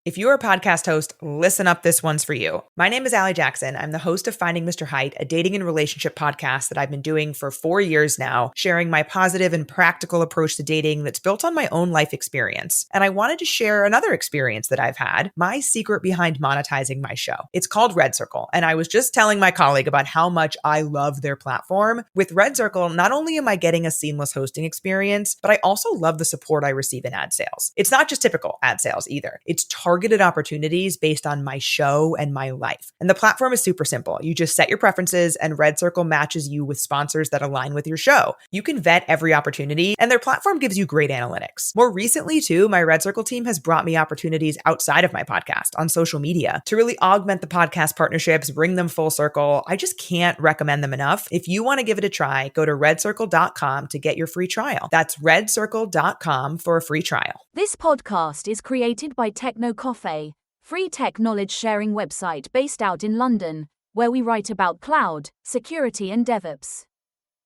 If you're a podcast host, listen up, this one's for you. My name is Allie Jackson. I'm the host of Finding Mr. Height, a dating and relationship podcast that I've been doing for 4 years now, sharing my positive and practical approach to dating that's built on my own life experience. And I wanted to share another experience that I've had, my secret behind monetizing my show. It's called Red Circle, and I was just telling my colleague about how much I love their platform. With Red Circle, not only am I getting a seamless hosting experience, but I also love the support I receive in ad sales. It's not just typical ad sales either. It's targeted opportunities based on my show and my life. And the platform is super simple. You just set your preferences and Red Circle matches you with sponsors that align with your show. You can vet every opportunity and their platform gives you great analytics. More recently too, my Red Circle team has brought me opportunities outside of my podcast on social media to really augment the podcast partnerships, bring them full circle. I just can't recommend them enough. If you want to give it a try, go to redcircle.com to get your free trial. That's redcircle.com for a free trial. This podcast is created by Techno Coffee, free tech knowledge sharing website based out in London, where we write about cloud, security and DevOps.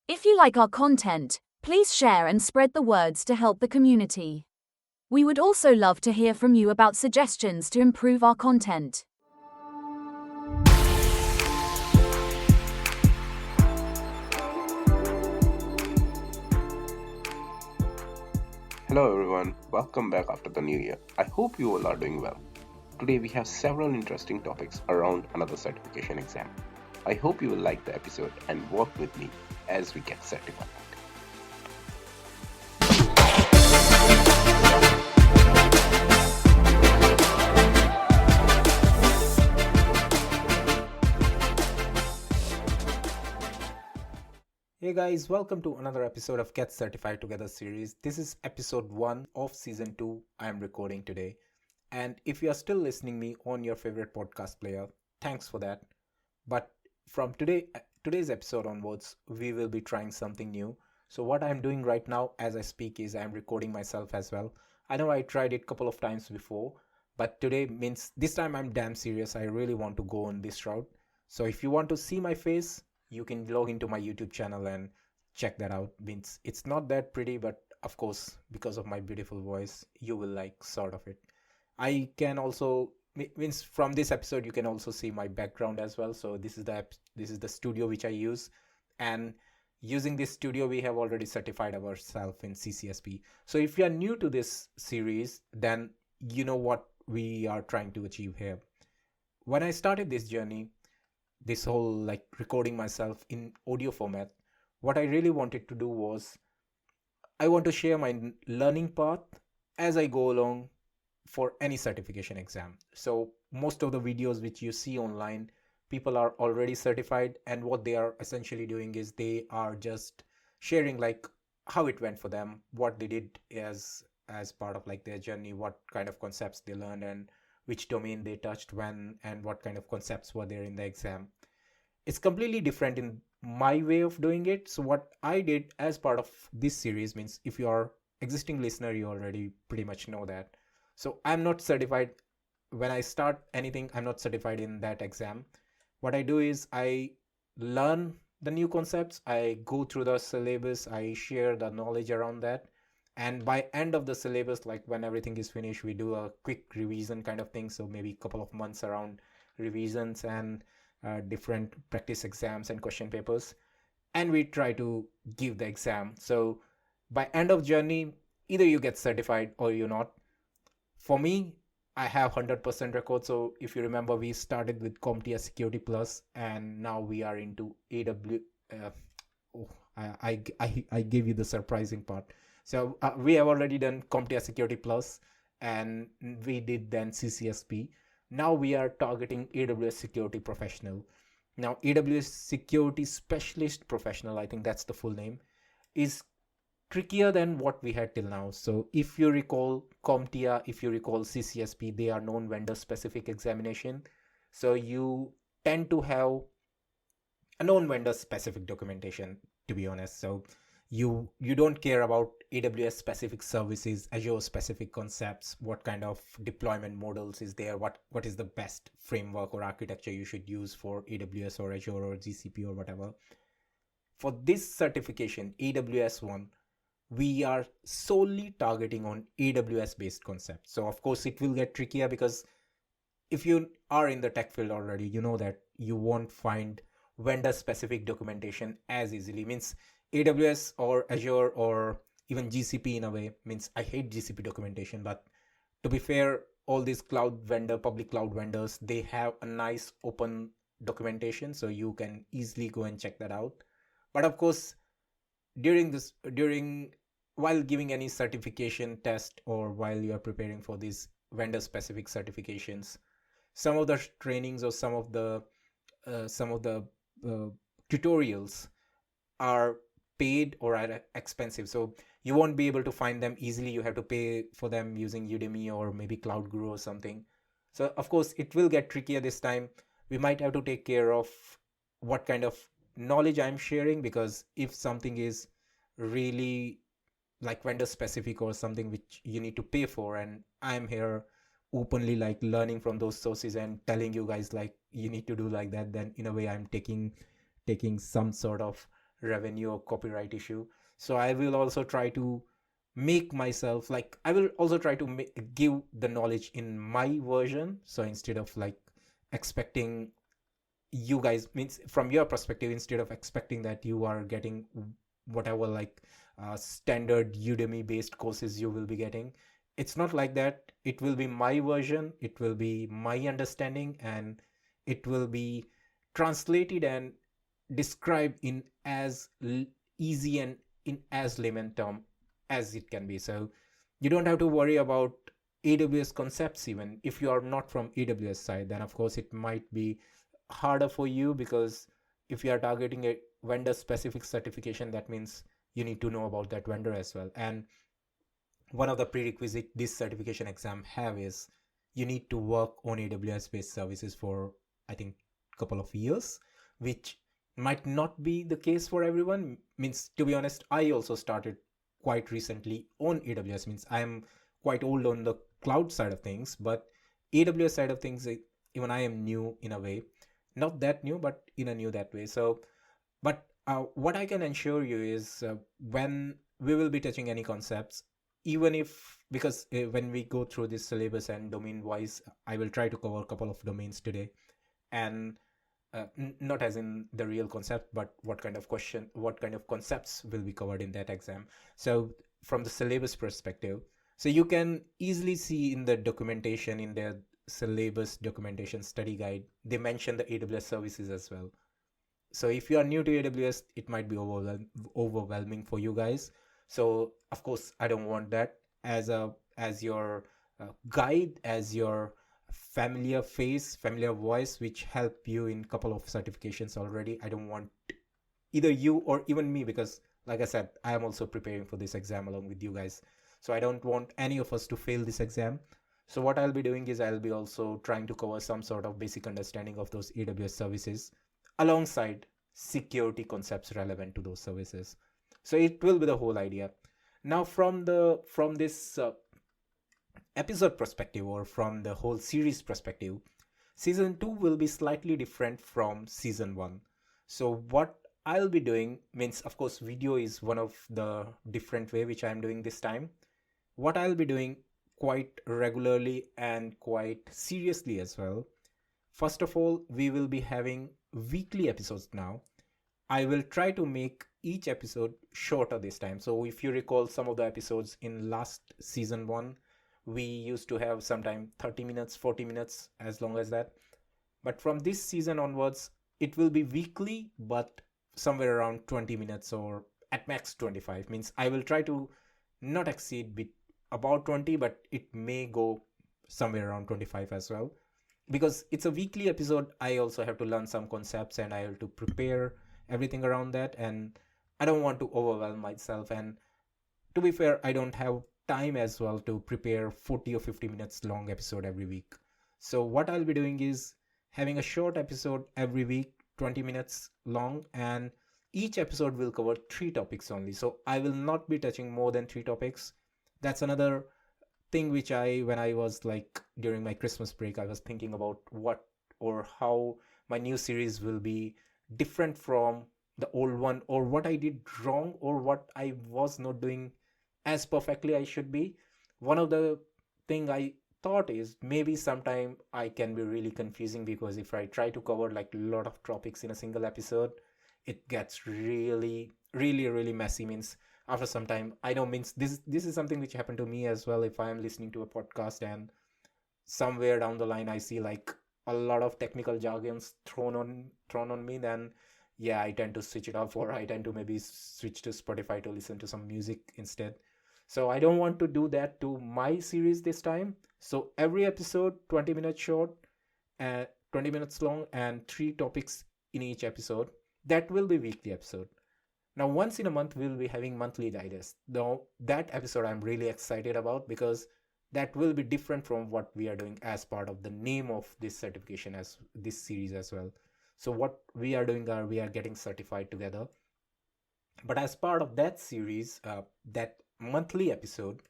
If you like our content, please share and spread the words to help the community. We would also love to hear from you about suggestions to improve our content. Hello everyone, welcome back after the new year. I hope you all are doing well. Today we have several interesting topics around another certification exam. I hope you will like the episode and work with me as we get certified. Hey guys, welcome to another episode of Get Certified Together series. This is episode 1 of season 2 I am recording today. And if you are still listening me on your favorite podcast player, thanks for that. But from today's episode onwards, we will be trying something new. So what I'm doing right now as I speak is I'm recording myself as well. I know I tried it a couple of times before, but today means this time I'm damn serious. I really want to go on this route. So if you want to see my face, you can log into my YouTube channel and check that out. Means it's not that pretty, but of course, because of my beautiful voice, you will like sort of it. I can also means from this episode you can also see my background as well. So this is the studio which I use, and using this studio we have already certified ourselves in CCSP. So if you are new to this series, then you know what we are trying to achieve here. When I started this journey, this whole like recording myself in audio format, what I really wanted to do was I want to share my learning path as I go along for any certification exam. So most of the videos which you see online, people are already certified, and what they are essentially doing is they are just sharing like how it went for them, what they did as part of like their journey, what kind of concepts they learned and which domain they touched when, and what kind of concepts were there in the exam. It's completely different in my way of doing it. So what I did as part of this series, means if you are existing listener, you already pretty much know that. So I'm not certified. When I start anything, I'm not certified in that exam. What I do is I learn the new concepts, I go through the syllabus, I share the knowledge around that. And by end of the syllabus, like when everything is finished, we do a quick revision kind of thing. So maybe a couple of months around revisions and different practice exams and question papers. And we try to give the exam. So by end of journey, either you get certified or you're not. For me, I have 100% record. So if you remember, we started with CompTIA Security Plus, and now we are into I gave you the surprising part. So we have already done CompTIA Security Plus, and we did then CCSP. Now we are targeting AWS Security Professional. Now AWS Security Specialist Professional, I think that's the full name, is trickier than what we had till now. So if you recall CompTIA, if you recall CCSP, they are known vendor specific examination. So you tend to have a known vendor specific documentation, to be honest. So you don't care about AWS specific services, Azure specific concepts, what kind of deployment models is there, what is the best framework or architecture you should use for AWS or Azure or GCP or whatever. For this certification, AWS one, we are solely targeting on AWS based concepts. So of course it will get trickier, because if you are in the tech field already, you know that you won't find vendor specific documentation as easily. Means AWS or Azure or even GCP, in a way, means I hate GCP documentation, but to be fair, all these public cloud vendors, they have a nice open documentation, so you can easily go and check that out. But of course, during while giving any certification test, or while you are preparing for these vendor specific certifications, some of the trainings or some of the uh, tutorials are paid or are expensive, so you won't be able to find them easily. You have to pay for them using Udemy or maybe Cloud Guru or something. So of course it will get trickier this time. We might have to take care of what kind of knowledge I'm sharing, because if something is really like vendor specific or something which you need to pay for, and I'm here openly like learning from those sources and telling you guys like you need to do like that, then in a way I'm taking some sort of revenue or copyright issue. So I will also try to make myself like, I will also try to give the knowledge in my version. So instead of like expecting you guys, means from your perspective, instead of expecting that you are getting whatever like standard Udemy based courses you will be getting, it's not like that. It will be my version, it will be my understanding, and it will be translated and described in as easy and in as layman term as it can be. So you don't have to worry about AWS concepts. Even if you are not from AWS side, then of course it might be harder for you, because if you are targeting a vendor specific certification, that means you need to know about that vendor as well. And one of the prerequisite this certification exam have is you need to work on AWS based services for, I think, couple of years, which might not be the case for everyone. Means, to be honest, I also started quite recently on AWS. Means I am quite old on the cloud side of things, but AWS side of things, even I am new in a way. Not that new, but in a new that way. So, but what I can assure you is when we will be touching any concepts, even if, because when we go through this syllabus and domain wise, I will try to cover a couple of domains today. And not as in the real concept, but what kind of concepts will be covered in that exam. So from the syllabus perspective, so you can easily see in the documentation, in their syllabus documentation study guide, they mention the AWS services as well. So if you are new to AWS, it might be overwhelming for you guys. So of course I don't want that as your guide, as your familiar face, familiar voice, which help you in couple of certifications already. I don't want either you or even me, because like I said, I am also preparing for this exam along with you guys. So I don't want any of us to fail this exam. So what I'll be doing is I'll be also trying to cover some sort of basic understanding of those AWS services alongside security concepts relevant to those services. So it will be the whole idea. Now from this episode perspective, or from the whole series perspective, season 2 will be slightly different from season 1. So what I'll be doing, means of course video is one of the different way which I'm doing this time. What I'll be doing quite regularly and quite seriously as well, first of all, we will be having weekly episodes now. I will try to make each episode shorter this time. So if you recall some of the episodes in last season 1, we used to have sometime 30 minutes, 40 minutes, as long as that. But from this season onwards, it will be weekly, but somewhere around 20 minutes or at max 25. Means I will try to not exceed about 20, but it may go somewhere around 25 as well. Because it's a weekly episode, I also have to learn some concepts and I have to prepare everything around that. And I don't want to overwhelm myself. And to be fair, I don't have time as well to prepare 40 or 50 minutes long episode every week. So what I'll be doing is having a short episode every week, 20 minutes long, and each episode will cover 3 topics only. So I will not be touching more than 3 topics. That's another thing which when I was like during my Christmas break, I was thinking about what or how my new series will be different from the old one, or what I did wrong, or what I was not doing as perfectly I should be. One of the thing I thought is maybe sometime I can be really confusing, because if I try to cover like a lot of topics in a single episode, it gets really messy. Means after some time, I know, means this is something which happened to me as well. If I am listening to a podcast and somewhere down the line I see like a lot of technical jargons thrown on me, then yeah, I tend to switch it off, or I tend to maybe switch to Spotify to listen to some music instead. So I don't want to do that to my series this time. So every episode 20 minutes short, 20 minutes long, and three topics in each episode. That will be weekly episode. Now once in a month we'll be having monthly digest. Now that episode I'm really excited about, because that will be different from what we are doing as part of the name of this certification, as this series as well. So what we are doing are we are getting certified together, but as part of that series, that monthly episode,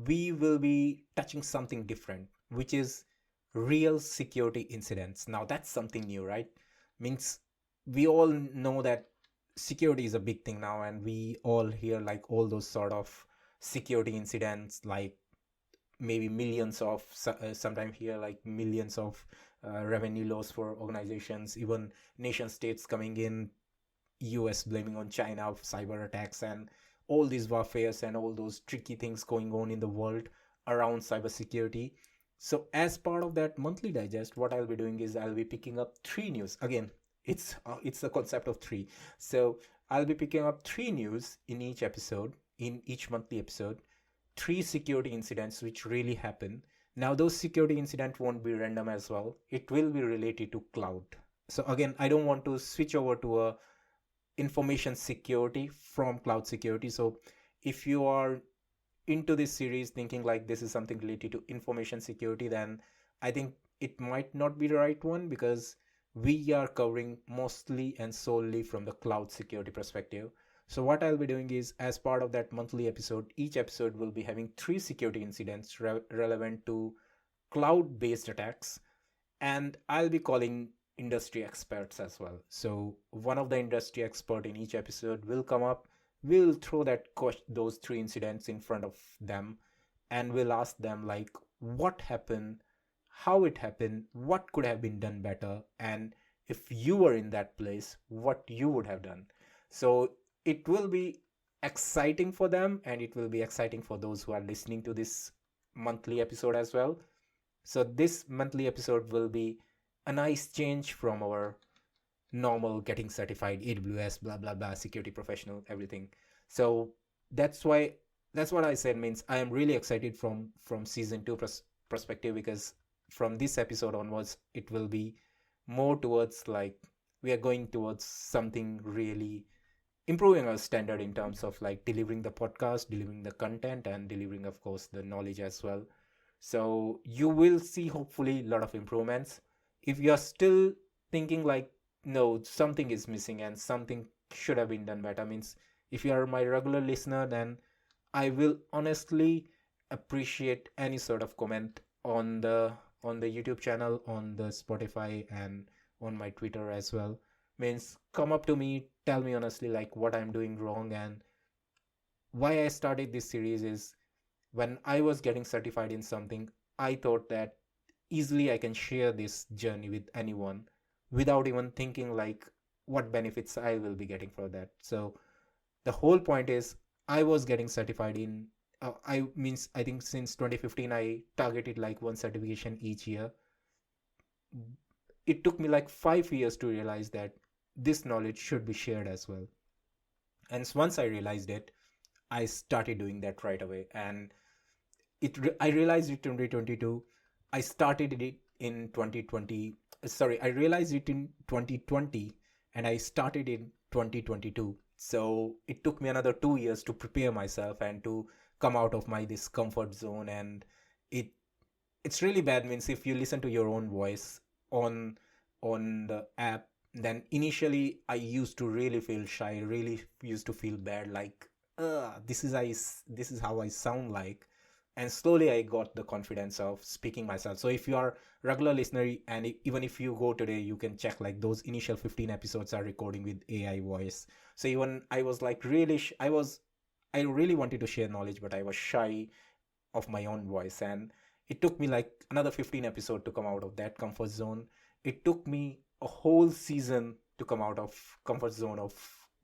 we will be touching something different, which is real security incidents. Now that's something new, right? Means we all know that security is a big thing now, and we all hear like all those sort of security incidents, like maybe millions of sometimes here like millions of revenue loss for organizations, even nation states coming in, US blaming on China of cyber attacks, and all these warfares and all those tricky things going on in the world around cybersecurity. So as part of that monthly digest, what I'll be doing is I'll be picking up three news. Again, it's the concept of three. So I'll be picking up three news in each episode, in each monthly episode, three security incidents which really happen. Now those security incidents won't be random as well. It will be related to cloud. So again, I don't want to switch over to a information security from cloud security. So if you are into this series thinking like this is something related to information security, then I think it might not be the right one, because we are covering mostly and solely from the cloud security perspective. So what I'll be doing is, as part of that monthly episode, each episode will be having three security incidents relevant to cloud based attacks, and I'll be calling industry experts as well. So one of the industry expert in each episode will come up. We'll throw those three incidents in front of them, and we'll ask them like what happened, how it happened, what could have been done better, and if you were in that place, what you would have done. So it will be exciting for them, and it will be exciting for those who are listening to this monthly episode as well. So this monthly episode will be a nice change from our normal getting certified AWS blah blah blah security professional everything. So that's why, that's what I said, means I am really excited from season 2 perspective, because from this episode onwards it will be more towards like we are going towards something really improving our standard in terms of like delivering the podcast, delivering the content, and delivering of course the knowledge as well. So you will see hopefully a lot of improvements. If you're still thinking like no, something is missing and something should have been done better, means if you are my regular listener, then I will honestly appreciate any sort of comment on the YouTube channel, on the Spotify, and on my Twitter as well. Means come up to me, tell me honestly like what I'm doing wrong. And why I started this series is, when I was getting certified in something, I thought that easily I can share this journey with anyone without even thinking like what benefits I will be getting for that. So the whole point is, I was getting certified in I think since 2015 I targeted like one certification each year. It took me like 5 years to realize that this knowledge should be shared as well. And once I realized it, I started doing that right away. And I realized it in 2022. I started it in 2020. Sorry, I realized it in 2020 and I started in 2022. So it took me another 2 years to prepare myself and to come out of my this comfort zone. And it it's really bad, means if you listen to your own voice on the app, then initially I used to really feel shy, really used to feel bad, like this is how I sound like. And slowly I got the confidence of speaking myself. So if you are regular listener, and even if you go today, you can check like those initial 15 episodes are recording with AI voice. So even I was like really I really wanted to share knowledge, but I was shy of my own voice. And it took me like another 15 episodes to come out of that comfort zone. It took me a whole season to come out of comfort zone of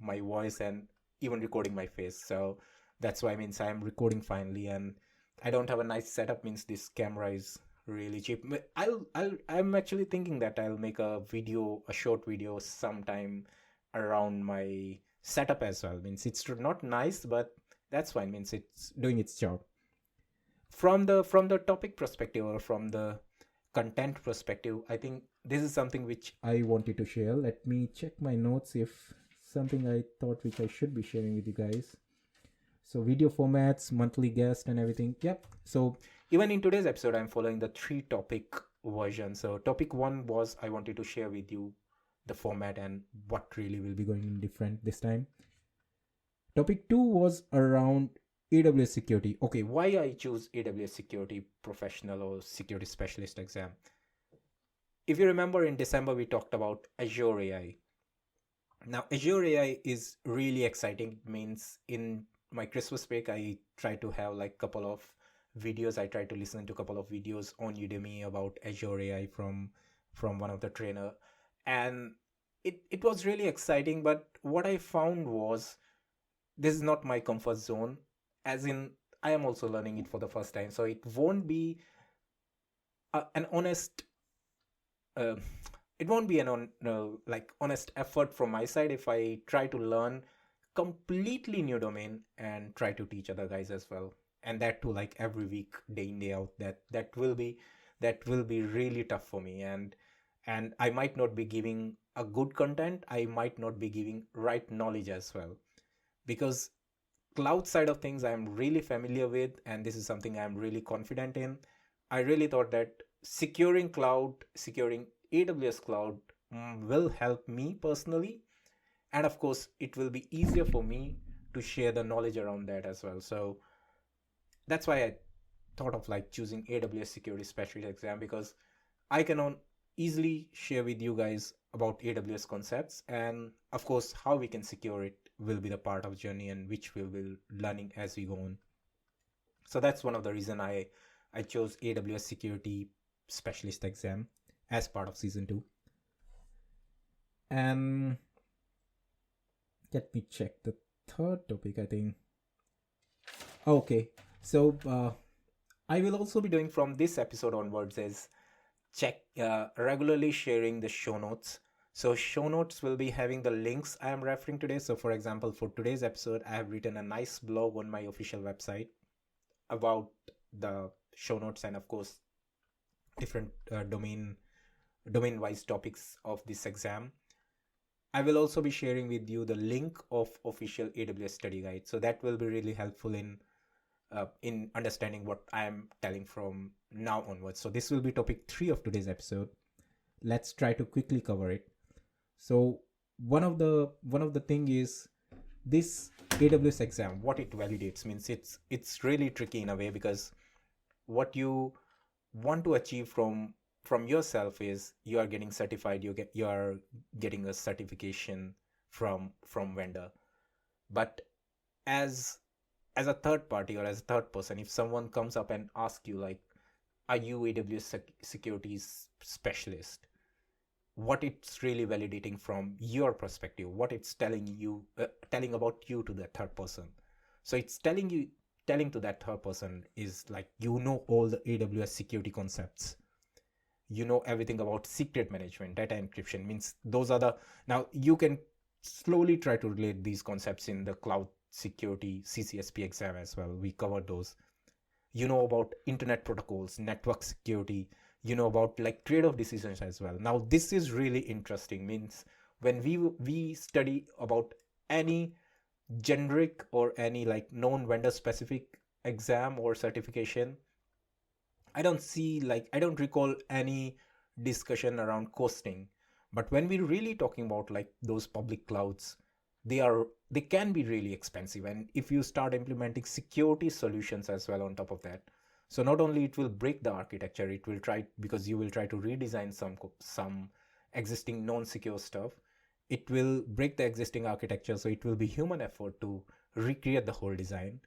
my voice and even recording my face. So that's why means I'm recording finally, and I don't have a nice setup. Means this camera is really cheap. I'm actually thinking that I'll make a video, a short video sometime around my setup as well. Means it's not nice, but that's fine. Means it's doing its job. From the topic perspective or from the content perspective, I think this is something which I wanted to share. Let me check my notes if something I thought which I should be sharing with you guys. So video formats, monthly guest and everything. Yep. So even in today's episode, I'm following the 3-topic version. So topic 1 was I wanted to share with you the format and what really will be going in different this time. Topic 2 was around AWS security. Okay, why I choose AWS security professional or security specialist exam? If you remember in December, we talked about Azure AI. Now, Azure AI is really exciting. It means in my Christmas break, I try to have like a couple of videos. I try to listen to a couple of videos on Udemy about Azure AI from one of the trainer. And it was really exciting. But what I found was this is not my comfort zone. As in, I am also learning it for the first time. So it won't be an honest... it won't be an honest effort from my side if I try to learn completely new domain and try to teach other guys as well, and that too like every week, day in day out. That will be really tough for me, and I might not be giving a good content. I might not be giving right knowledge as well, because cloud side of things I'm really familiar with, and this is something I'm really confident in. I really thought that securing AWS cloud will help me personally, and of course it will be easier for me to share the knowledge around that as well. So that's why I thought of like choosing AWS security specialist exam, because I can easily share with you guys about AWS concepts, and of course how we can secure it will be the part of journey, and which we will learning as we go on. So that's one of the reason I chose AWS security specialist exam as part of season 2. And let me check the third topic, I think. Okay, so I will also be doing from this episode onwards is regularly sharing the show notes. So show notes will be having the links I am referring today. So for example, for today's episode, I have written a nice blog on my official website about the show notes, and of course different domain wise topics of this exam. I will also be sharing with you the link of official AWS study guide. So that will be really helpful in understanding what I am telling from now onwards. So this will be topic 3 of today's episode. Let's try to quickly cover it. So one of the thing is this AWS exam, what it validates means it's really tricky in a way, because what you want to achieve from yourself is you are getting certified, you are getting a certification from vendor. But as a third party or as a third person, if someone comes up and asks you like, are you AWS security specialist, what it's really validating from your perspective, what it's telling about you to that third person. So it's telling to that third person is like, all the AWS security concepts, everything about secret management, data encryption, means those are now you can slowly try to relate these concepts in the cloud security CCSP exam as well. We covered those. About internet protocols, network security, about like trade-off decisions as well. Now this is really interesting, means when we study about any generic or any like known vendor specific exam or certification, I don't recall any discussion around costing. But when we're really talking about like those public clouds, they can be really expensive. And if you start implementing security solutions as well on top of that, so not only it will break the architecture, it will try, because you will try to redesign some existing non-secure stuff, it will break the existing architecture, so it will be human effort to recreate the whole design.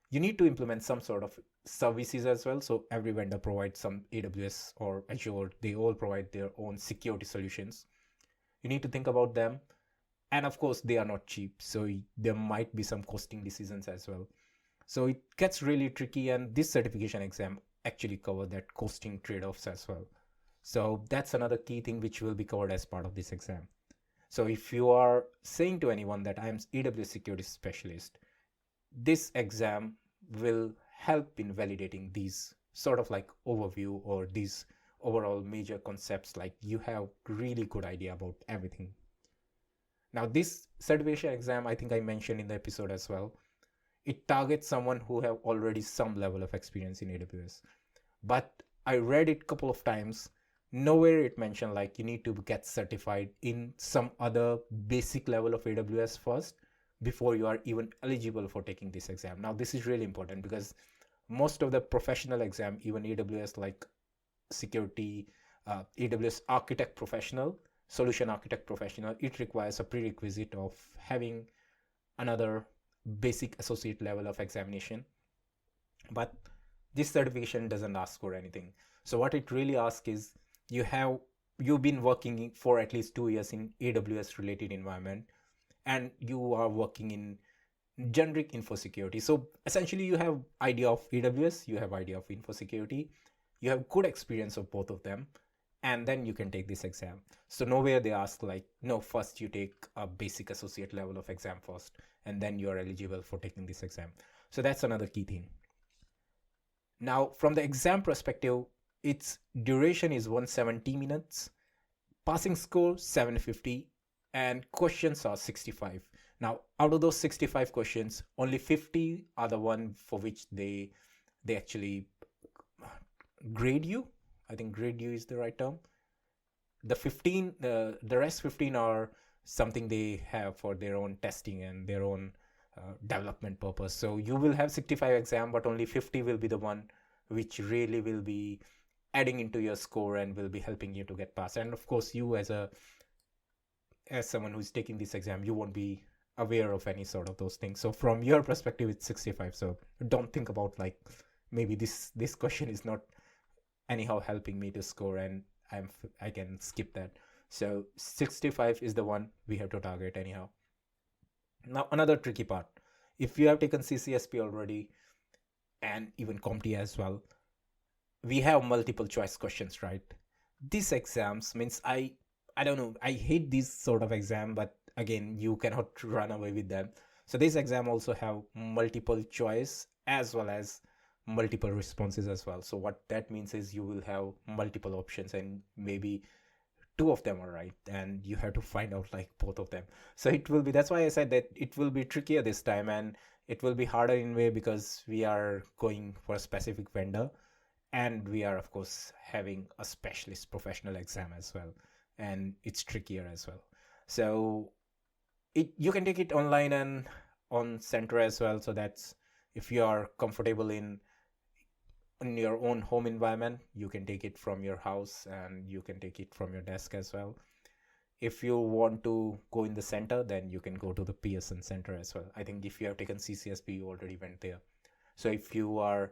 You need to implement some sort of services as well. So every vendor provides some AWS or Azure, they all provide their own security solutions. You need to think about them. And of course, they are not cheap. So there might be some costing decisions as well. So it gets really tricky. And this certification exam actually covers that costing trade-offs as well. So that's another key thing which will be covered as part of this exam. So if you are saying to anyone that I'm AWS security specialist, this exam will help in validating these sort of like overview or these overall major concepts, like you have really good idea about everything. Now this certification exam, I think I mentioned in the episode as well, it targets someone who have already some level of experience in AWS. But I read it a couple of times, nowhere it mentioned like you need to get certified in some other basic level of AWS first before you are even eligible for taking this exam. Now this is really important because most of the professional exam, even AWS like security, AWS architect professional, solution architect professional, it requires a prerequisite of having another basic associate level of examination. But this certification doesn't ask for anything. So what it really asks is you've been working for at least 2 years in AWS related environment, and you are working in generic info security. So essentially you have idea of AWS, you have idea of info security, you have good experience of both of them, and then you can take this exam. So nowhere they ask like, no, first you take a basic associate level of exam first, and then you are eligible for taking this exam. So that's another key thing. Now, from the exam perspective, its duration is 170 minutes, passing score 750, and questions are 65. Now, out of those 65 questions, only 50 are the one for which they actually grade you. I think grade you is the right term. The rest 15 are something they have for their own testing and their own development purpose. So you will have 65 exam, but only 50 will be the one which really will be adding into your score and will be helping you to get past. And of course, you as someone who's taking this exam, you won't be aware of any sort of those things. So from your perspective, it's 65. So don't think about like maybe this question is not anyhow helping me to score and I can skip that. So 65 is the one we have to target anyhow. Now another tricky part, if you have taken CCSP already and even CompTIA as well, we have multiple choice questions, right? These exams means I don't know, I hate these sort of exam, but again, you cannot run away with them. So this exam also have multiple choice as well as multiple responses as well. So what that means is you will have multiple options and maybe 2 of them are right and you have to find out like both of them. So it will be, that's why I said that it will be trickier this time, and it will be harder in a way because we are going for a specific vendor and we are of course having a specialist professional exam as well, and it's trickier as well. So you can take it online and on center as well. So that's if you are comfortable in your own home environment, you can take it from your house and you can take it from your desk as well. If you want to go in the center, then you can go to the Pearson Center as well. I think if you have taken CCSP, you already went there. So if you are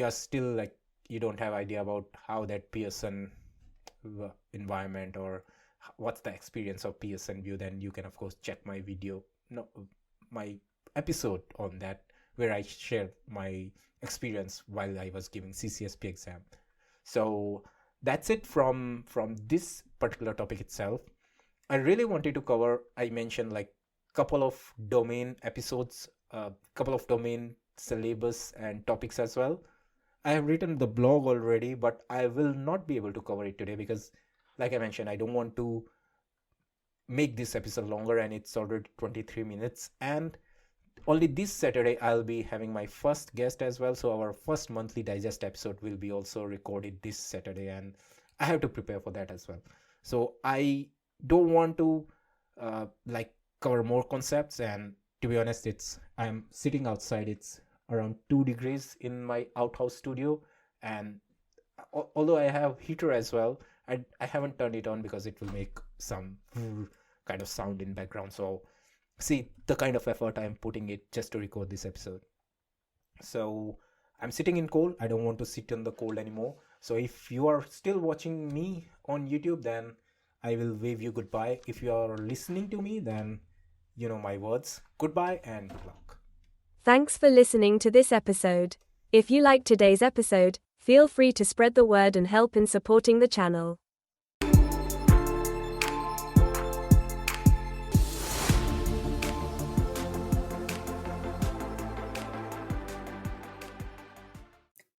still like you don't have idea about how that Pearson environment or what's the experience of Pearson view, then you can of course check my video, my episode on that, where I shared my experience while I was giving CCSP exam. So that's it from this particular topic itself. I really wanted to cover, I mentioned like couple of domain episodes, couple of domain syllabus and topics as well. I have written the blog already, but I will not be able to cover it today because like I mentioned, I don't want to make this episode longer, and it's already 23 minutes. And only this Saturday I'll be having my first guest as well. So our first monthly digest episode will be also recorded this Saturday, and I have to prepare for that as well. So I don't want to like cover more concepts, and to be honest, I'm sitting outside. It's around 2 degrees in my outhouse studio, and although I have heater as well, I haven't turned it on because it will make some kind of sound in background. So see the kind of effort I'm putting it just to record this episode. So I'm sitting in cold. I don't want to sit in the cold anymore. So if you are still watching me on YouTube, then I will wave you goodbye. If you are listening to me, then you know my words. Goodbye and good luck. Thanks for listening to this episode. If you liked today's episode, feel free to spread the word and help in supporting the channel.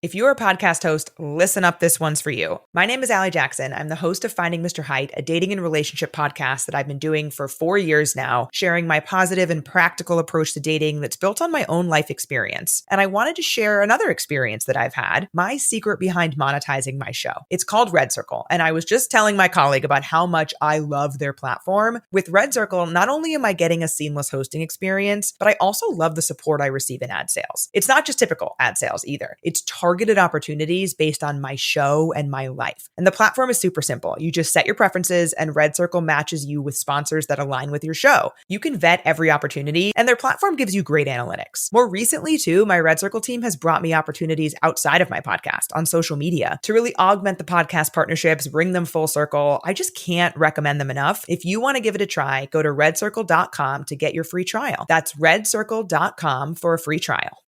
If you're a podcast host, listen up, this one's for you. My name is Allie Jackson. I'm the host of Finding Mr. Height, a dating and relationship podcast that I've been doing for 4 years now, sharing my positive and practical approach to dating that's built on my own life experience. And I wanted to share another experience that I've had, my secret behind monetizing my show. It's called Red Circle, and I was just telling my colleague about how much I love their platform. With Red Circle, not only am I getting a seamless hosting experience, but I also love the support I receive in ad sales. It's not just typical ad sales either. It's targeted opportunities based on my show and my life. And the platform is super simple. You just set your preferences and Red Circle matches you with sponsors that align with your show. You can vet every opportunity and their platform gives you great analytics. More recently too, my Red Circle team has brought me opportunities outside of my podcast on social media to really augment the podcast partnerships, bring them full circle. I just can't recommend them enough. If you want to give it a try, go to redcircle.com to get your free trial. That's redcircle.com for a free trial.